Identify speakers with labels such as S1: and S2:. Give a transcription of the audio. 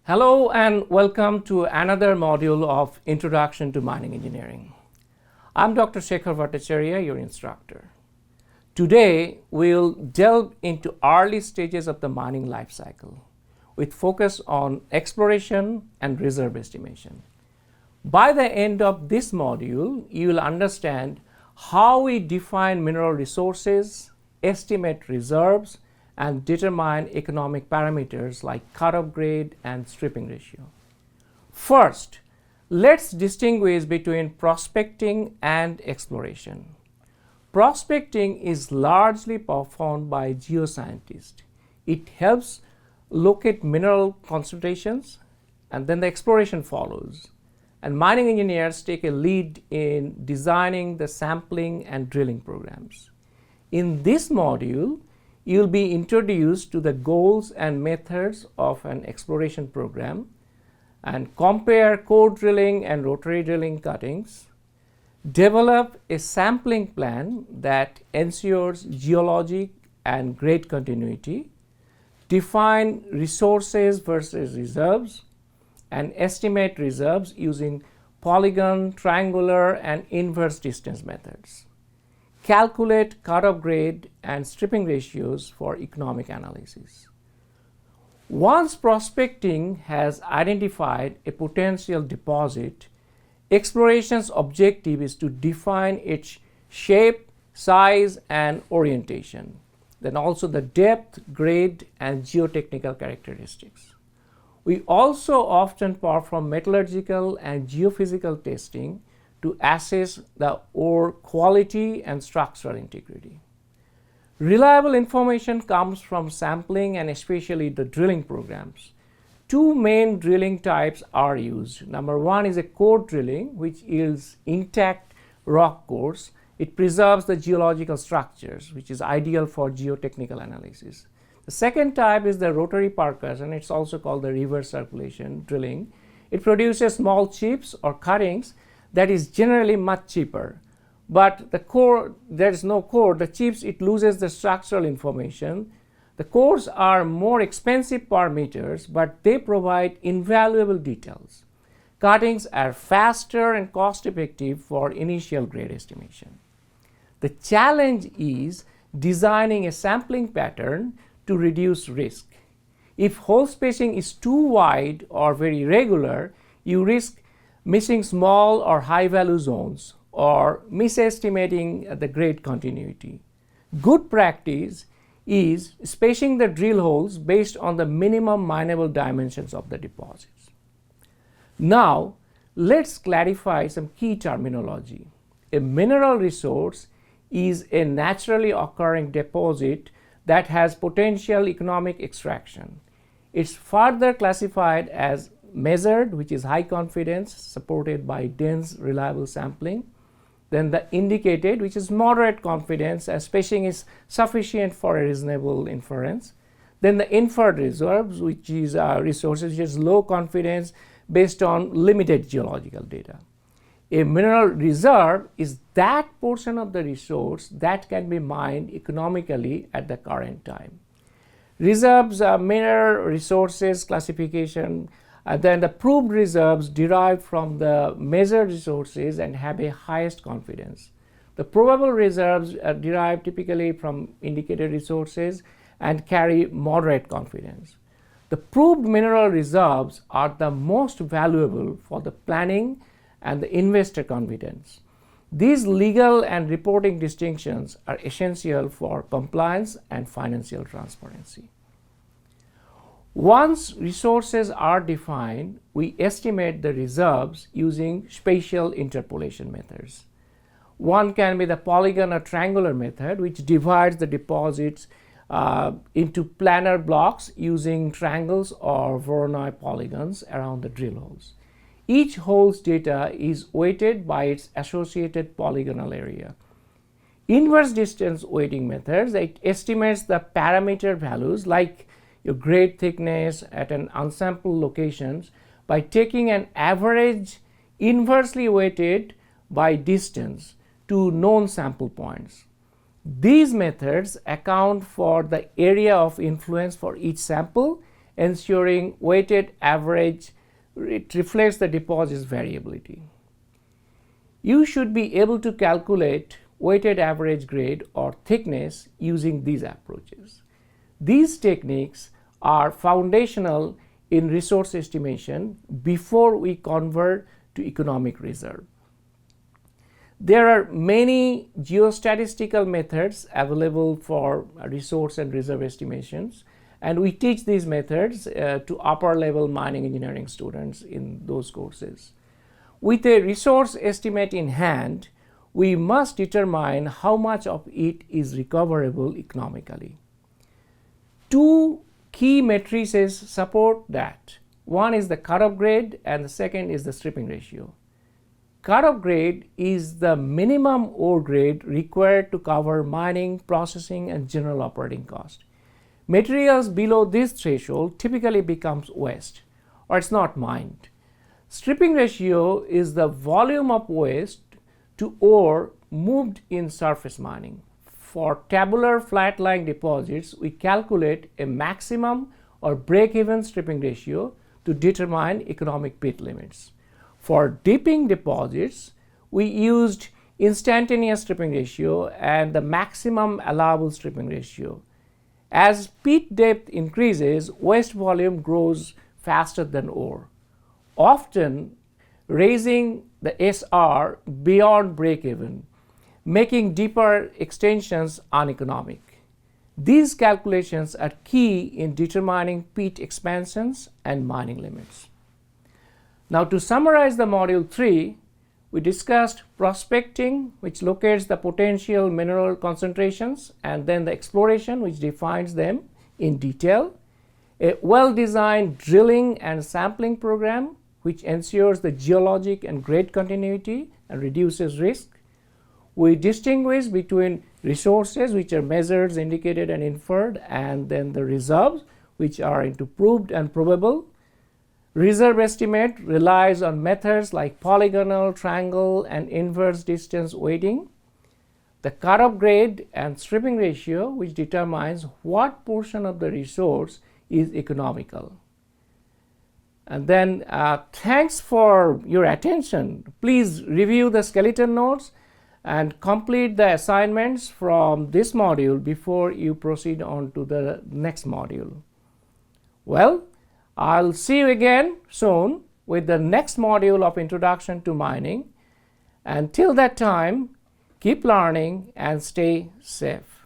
S1: Hello and welcome to another module of Introduction to Mining Engineering. I'm Dr. Shekhar Bhattacharyya, your instructor. Today, we'll delve into early stages of the mining life cycle with focus on exploration and reserve estimation. By the end of this module, you will understand how we define mineral resources, estimate reserves, and determine economic parameters like cut-off grade and stripping ratio. First, let's distinguish between prospecting and exploration. Prospecting is largely performed by geoscientists. It helps locate mineral concentrations, and then the exploration follows. And mining engineers take a lead in designing the sampling and drilling programs. In this module, you'll be introduced to the goals and methods of an exploration program and compare core drilling and rotary drilling cuttings, develop a sampling plan that ensures geologic and grade continuity, define resources versus reserves, and estimate reserves using polygon, triangular, and inverse distance methods. Calculate cut-off grade and stripping ratios for economic analysis. Once prospecting has identified a potential deposit, exploration's objective is to define its shape, size, and orientation, then also the depth, grade, and geotechnical characteristics. We also often perform metallurgical and geophysical testing to assess the ore quality and structural integrity. Reliable information comes from sampling and especially the drilling programs. Two main drilling types are used. Number one is a core drilling, which yields intact rock cores. It preserves the geological structures, which is ideal for geotechnical analysis. The second type is the rotary percussion. It's also called the reverse circulation drilling. It produces small chips or cuttings that is generally much cheaper. But the core, there is no core. The chips, it loses the structural information. The cores are more expensive per meters, but they provide invaluable details. Cuttings are faster and cost effective for initial grade estimation. The challenge is designing a sampling pattern to reduce risk. If hole spacing is too wide or very regular, you risk missing small or high value zones or misestimating the grade continuity. Good practice is spacing the drill holes based on the minimum mineable dimensions of the deposits. Now, let's clarify some key terminology. A mineral resource is a naturally occurring deposit that has potential economic extraction. It's further classified as measured, which is high confidence supported by dense reliable sampling. Then the indicated, which is moderate confidence as spacing is sufficient for a reasonable inference. Then the inferred reserves, which is resources which is low confidence based on limited geological data. A mineral reserve is that portion of the resource that can be mined economically at the current time. Reserves are mineral resources classification. Then the proved reserves derived from the measured resources and have a highest confidence. The probable reserves are derived typically from indicated resources and carry moderate confidence. The proved mineral reserves are the most valuable for the planning and the investor confidence. These legal and reporting distinctions are essential for compliance and financial transparency. Once resources are defined, we estimate the reserves using spatial interpolation methods. One can be the polygon or triangular method, which divides the deposits into planar blocks using triangles or Voronoi polygons around the drill holes. Each hole's data is weighted by its associated polygonal area. Inverse distance weighting methods, it estimates the parameter values like your grade thickness at an unsampled locations by taking an average inversely weighted by distance to known sample points. These methods account for the area of influence for each sample ensuring weighted average. It reflects the deposit's variability. You should be able to calculate weighted average grade or thickness using these approaches. These techniques are foundational in resource estimation before we convert to economic reserve. There are many geostatistical methods available for resource and reserve estimations, and we teach these methods to upper level mining engineering students in those courses. With a resource estimate in hand, we must determine how much of it is recoverable economically. Two key matrices support that. One is the cut-off grade and the second is the stripping ratio. Cut-off grade is the minimum ore grade required to cover mining, processing, and general operating cost. Materials below this threshold typically becomes waste or it's not mined. Stripping ratio is the volume of waste to ore moved in surface mining. For tabular flat-lying deposits, we calculate a maximum or break-even stripping ratio to determine economic pit limits. For dipping deposits, we used instantaneous stripping ratio and the maximum allowable stripping ratio. As pit depth increases, waste volume grows faster than ore, often raising the SR beyond break-even, making deeper extensions uneconomic. These calculations are key in determining pit expansions and mining limits. Now, to summarize the module 3, we discussed prospecting, which locates the potential mineral concentrations, and then the exploration, which defines them in detail, a well-designed drilling and sampling program, which ensures the geologic and grade continuity and reduces risk. We distinguish between resources, which are measured, indicated, and inferred, and then the reserves, which are into proved and probable. Reserve estimate relies on methods like polygonal, triangle, and inverse distance weighting. The cut-off grade and stripping ratio, which determines what portion of the resource is economical. And then thanks for your attention. Please review the skeleton notes and complete the assignments from this module before you proceed on to the next module. Well, I'll see you again soon with the next module of Introduction to Mining. Until that time, keep learning and stay safe.